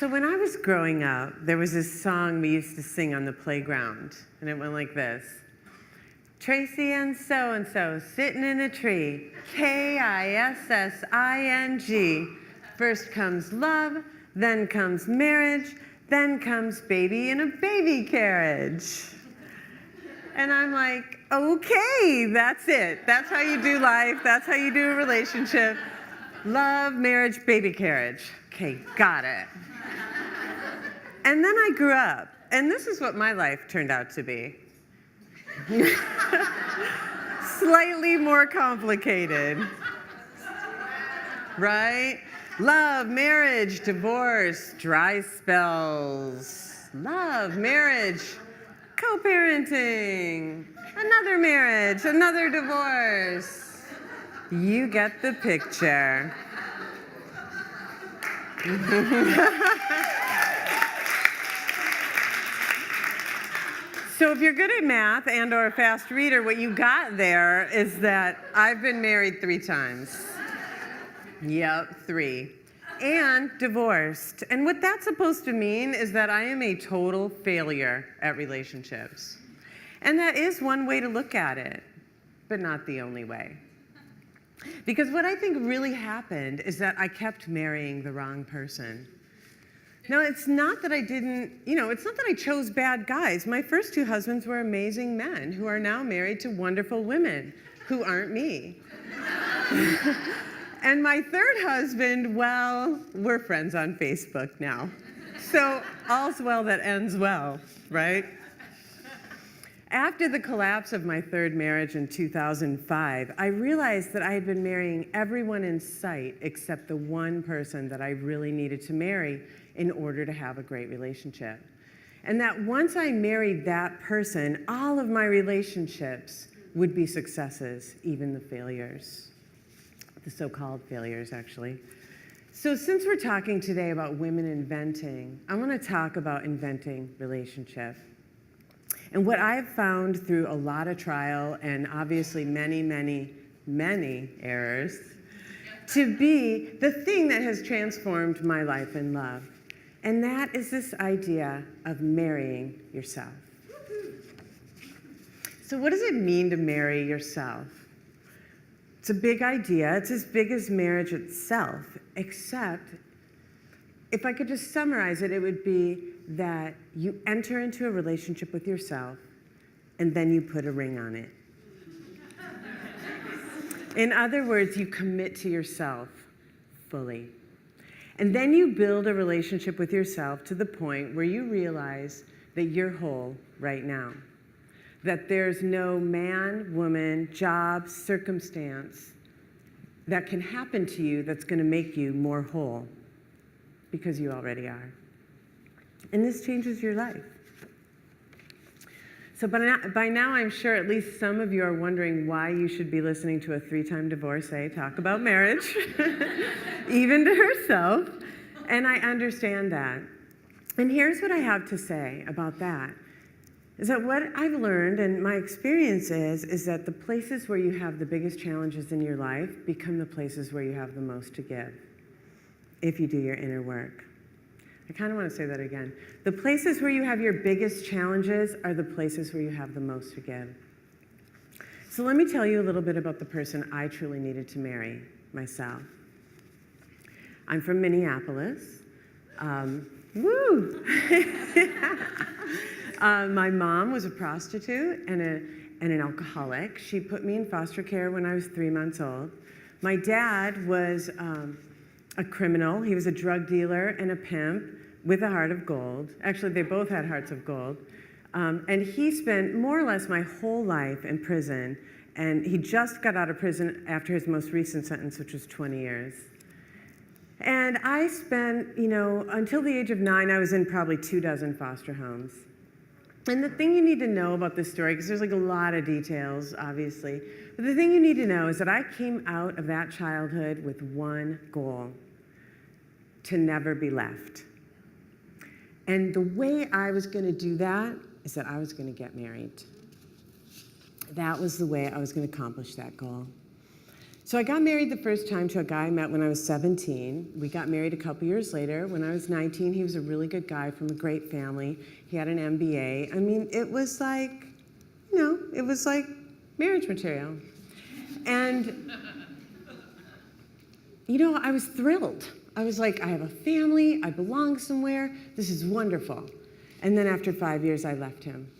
So when I was growing up, there was this song we used to sing on the playground, and it went like this. Tracy and so sitting in a tree, Kissing. First comes love, then comes marriage, then comes baby in a baby carriage. And I'm like, okay, that's it. That's how you do life. That's how you do a relationship. Love, marriage, baby carriage. Okay, got it. And then I grew up, and this is what my life turned out to be. Slightly more complicated, right? Love, marriage, divorce, dry spells. Love, marriage, co-parenting, another marriage, another divorce. You get the picture. So if you're good at math and or a fast reader, what you got there is that I've been married 3 times. Yep, 3. And divorced. And what that's supposed to mean is that I am a total failure at relationships. And that is one way to look at it, but not the only way. Because what I think really happened is that I kept marrying the wrong person. Now, it's not that I didn't, it's not that I chose bad guys. My first 2 husbands were amazing men who are now married to wonderful women who aren't me. And my 3rd husband, well, we're friends on Facebook now. So all's well that ends well, right? After the collapse of my 3rd marriage in 2005, I realized that I had been marrying everyone in sight except the one person that I really needed to marry in order to have a great relationship. And that once I married that person, all of my relationships would be successes, even the failures. The so-called failures, actually. So since we're talking today about women inventing, I want to talk about inventing relationship. And what I've found through a lot of trial and obviously many, many, many errors to be the thing that has transformed my life in love. And that is this idea of marrying yourself. So what does it mean to marry yourself? It's a big idea. It's as big as marriage itself, except if I could just summarize it, it would be that you enter into a relationship with yourself and then you put a ring on it. In other words, you commit to yourself fully. And then you build a relationship with yourself to the point where you realize that you're whole right now. That there's no man, woman, job, circumstance that can happen to you that's going to make you more whole, because you already are. And this changes your life. So by now, I'm sure at least some of you are wondering why you should be listening to a 3-time divorcee talk about marriage, even to herself. And I understand that. And here's what I have to say about that. Is that what I've learned, and my experience is that the places where you have the biggest challenges in your life become the places where you have the most to give, if you do your inner work. I kind of want to say that again. The places where you have your biggest challenges are the places where you have the most to give. So let me tell you a little bit about the person I truly needed to marry, myself. I'm from Minneapolis. Woo! My mom was a prostitute and an alcoholic. She put me in foster care when I was 3 months old. My dad was a criminal. He was a drug dealer and a pimp with a heart of gold. Actually, they both had hearts of gold. And he spent more or less my whole life in prison. And he just got out of prison after his most recent sentence, which was 20 years. And I spent, until the age of 9, I was in probably 24 foster homes. And the thing you need to know about this story, because there's like a lot of details, obviously, but the thing you need to know is that I came out of that childhood with one goal: to never be left. And the way I was going to do that is that I was going to get married. That was the way I was going to accomplish that goal. So I got married the first time to a guy I met when I was 17. We got married a couple years later. When I was 19, he was a really good guy from a great family. He had an MBA. I mean, it was like, it was like marriage material. And, I was thrilled. I was like, I have a family, I belong somewhere, this is wonderful. And then after 5 years, I left him.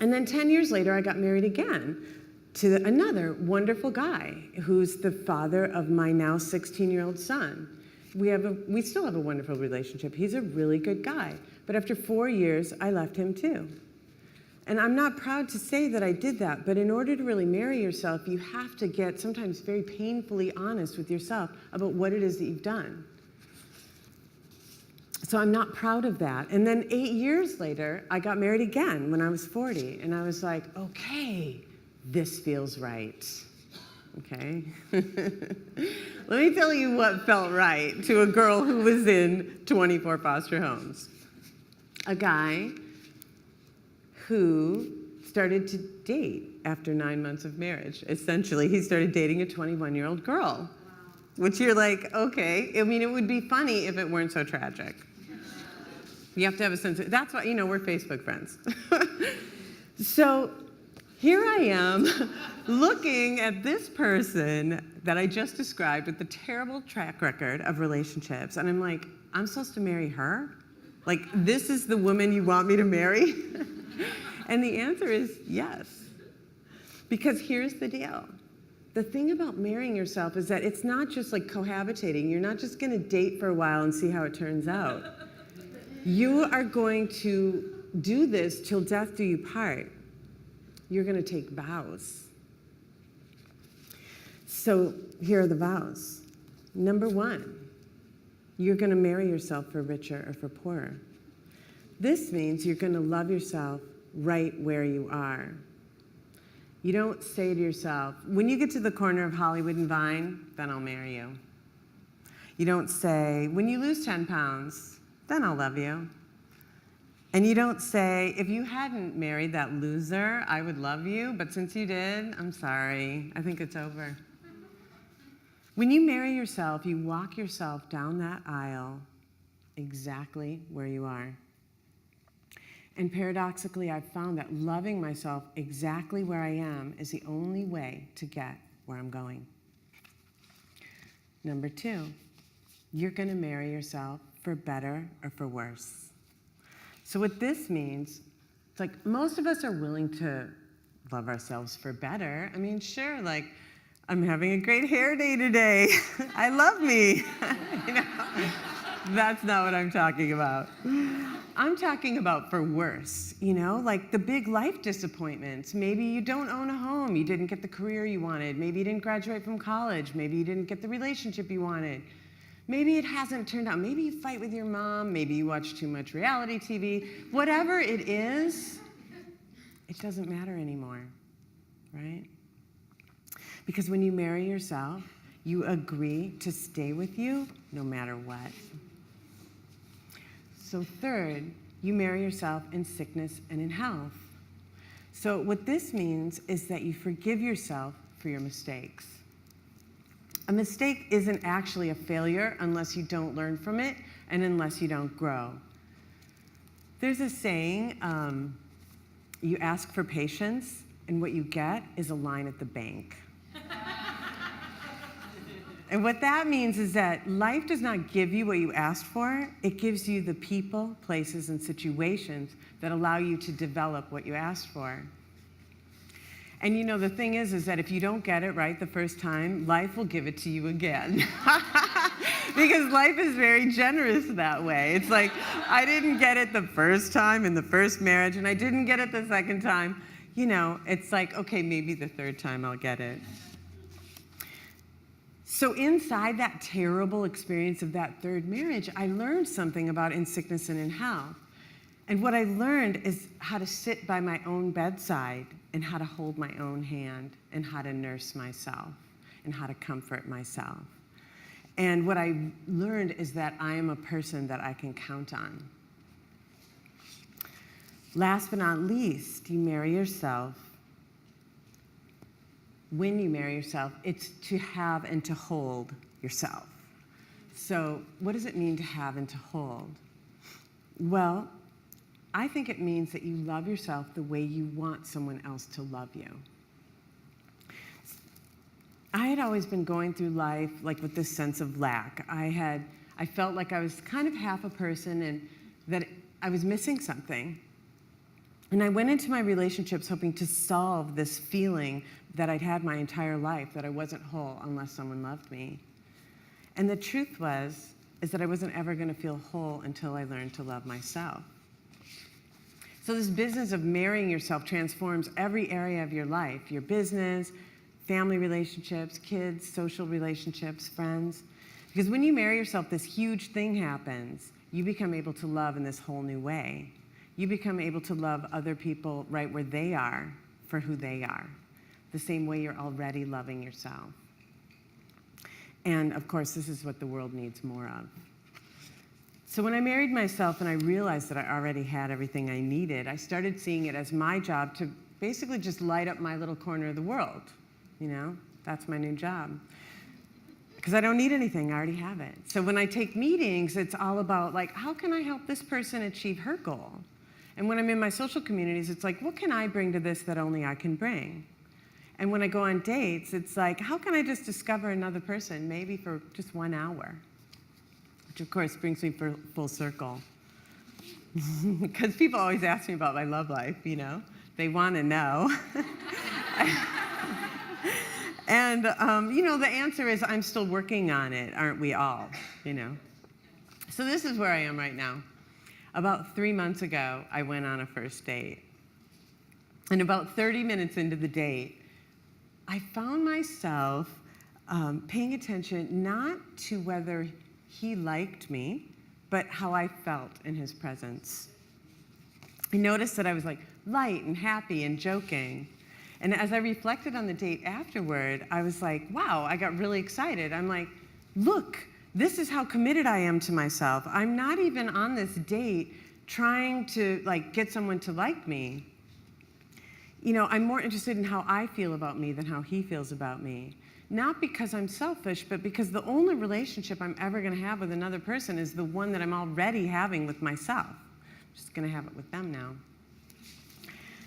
And then 10 years later, I got married again to another wonderful guy who's the father of my now 16-year-old son. We still have a wonderful relationship. He's a really good guy. But after 4 years, I left him too. And I'm not proud to say that I did that, but in order to really marry yourself, you have to get sometimes very painfully honest with yourself about what it is that you've done. So I'm not proud of that. And then 8 years later, I got married again when I was 40. And I was like, okay, this feels right. Okay? Let me tell you what felt right to a girl who was in 24 foster homes. A guy who started to date after 9 months of marriage. Essentially, he started dating a 21-year-old girl. Wow. Which you're like, okay. I mean, it would be funny if it weren't so tragic. You have to have a sense of, that's why, we're Facebook friends. So here I am looking at this person that I just described with the terrible track record of relationships. And I'm like, I'm supposed to marry her? Like, this is the woman you want me to marry? And the answer is yes. Because here's the deal. The thing about marrying yourself is that it's not just like cohabitating. You're not just going to date for a while and see how it turns out. You are going to do this till death do you part. You're going to take vows. So here are the vows. Number 1, you're going to marry yourself for richer or for poorer. This means you're going to love yourself right where you are. You don't say to yourself, when you get to the corner of Hollywood and Vine, then I'll marry you. You don't say, when you lose 10 pounds, then I'll love you. And you don't say, if you hadn't married that loser, I would love you, but since you did, I'm sorry, I think it's over. When you marry yourself, you walk yourself down that aisle exactly where you are. And paradoxically, I've found that loving myself exactly where I am is the only way to get where I'm going. Number 2, you're going to marry yourself for better or for worse. So what this means, it's like most of us are willing to love ourselves for better. I mean, sure, like, I'm having a great hair day today. I love me. That's not what I'm talking about. I'm talking about for worse, like the big life disappointments. Maybe you don't own a home. You didn't get the career you wanted. Maybe you didn't graduate from college. Maybe you didn't get the relationship you wanted. Maybe it hasn't turned out. Maybe you fight with your mom. Maybe you watch too much reality TV. Whatever it is, it doesn't matter anymore, right? Because when you marry yourself, you agree to stay with you no matter what. So 3rd, you marry yourself in sickness and in health. So what this means is that you forgive yourself for your mistakes. A mistake isn't actually a failure unless you don't learn from it and unless you don't grow. There's a saying, you ask for patience, and what you get is a line at the bank. And what that means is that life does not give you what you asked for. It gives you the people, places, and situations that allow you to develop what you asked for. And the thing is that if you don't get it right the first time, life will give it to you again. Because life is very generous that way. It's like, I didn't get it the first time in the first marriage, and I didn't get it the second time. It's like, okay, maybe the 3rd time I'll get it. So inside that terrible experience of that 3rd marriage, I learned something about in sickness and in health. And what I learned is how to sit by my own bedside and how to hold my own hand and how to nurse myself and how to comfort myself. And what I learned is that I am a person that I can count on. Last but not least, you marry yourself when you marry yourself, it's to have and to hold yourself. So what does it mean to have and to hold? Well, I think it means that you love yourself the way you want someone else to love you. I had always been going through life like with this sense of lack. I felt like I was kind of half a person and that I was missing something. And I went into my relationships hoping to solve this feeling that I'd had my entire life, that I wasn't whole unless someone loved me. And the truth is that I wasn't ever going to feel whole until I learned to love myself. So this business of marrying yourself transforms every area of your life, your business, family relationships, kids, social relationships, friends. Because when you marry yourself, this huge thing happens. You become able to love in this whole new way. You become able to love other people right where they are for who they are, the same way you're already loving yourself. And of course, this is what the world needs more of. So when I married myself and I realized that I already had everything I needed, I started seeing it as my job to basically just light up my little corner of the world. You know, that's my new job. Because I don't need anything, I already have it. So when I take meetings, it's all about like, how can I help this person achieve her goal? And when I'm in my social communities, it's like, what can I bring to this that only I can bring? And when I go on dates, it's like, how can I just discover another person, maybe for just 1 hour? Which of course brings me full circle. Because people always ask me about my love life, you know? They want to know. And, you know, the answer is I'm still working on it, aren't we all, you know? So this is where I am right now. About 3 months ago, I went on a first date. And about 30 minutes into the date, I found myself paying attention not to whether he liked me, but how I felt in his presence. I noticed that I was like light and happy and joking. And as I reflected on the date afterward, I was like, wow, I got really excited. I'm like, look, this is how committed I am to myself. I'm not even on this date trying to like get someone to like me. You know, I'm more interested in how I feel about me than how he feels about me. Not because I'm selfish, but because the only relationship I'm ever going to have with another person is the one that I'm already having with myself. I'm just going to have it with them now.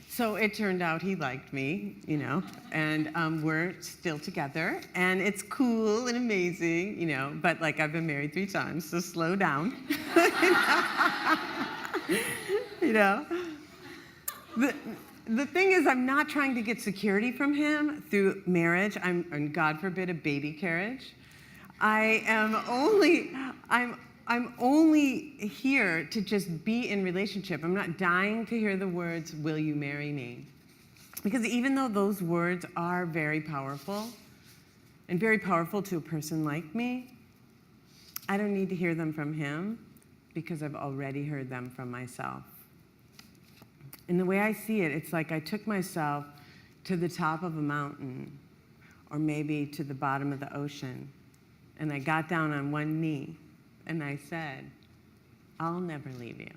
So it turned out he liked me, you know, and we're still together, and it's cool and amazing, you know, but like I've been married 3 times, so slow down. You know? The thing is, I'm not trying to get security from him through marriage, and God forbid, a baby carriage. I'm only here to just be in relationship. I'm not dying to hear the words, will you marry me? Because even though those words are very powerful, and very powerful to a person like me, I don't need to hear them from him because I've already heard them from myself. And the way I see it, it's like I took myself to the top of a mountain, or maybe to the bottom of the ocean, and I got down on one knee, and I said, I'll never leave you.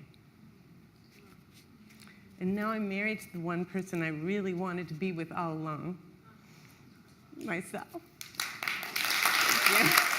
And now I'm married to the one person I really wanted to be with all along, myself. Yeah.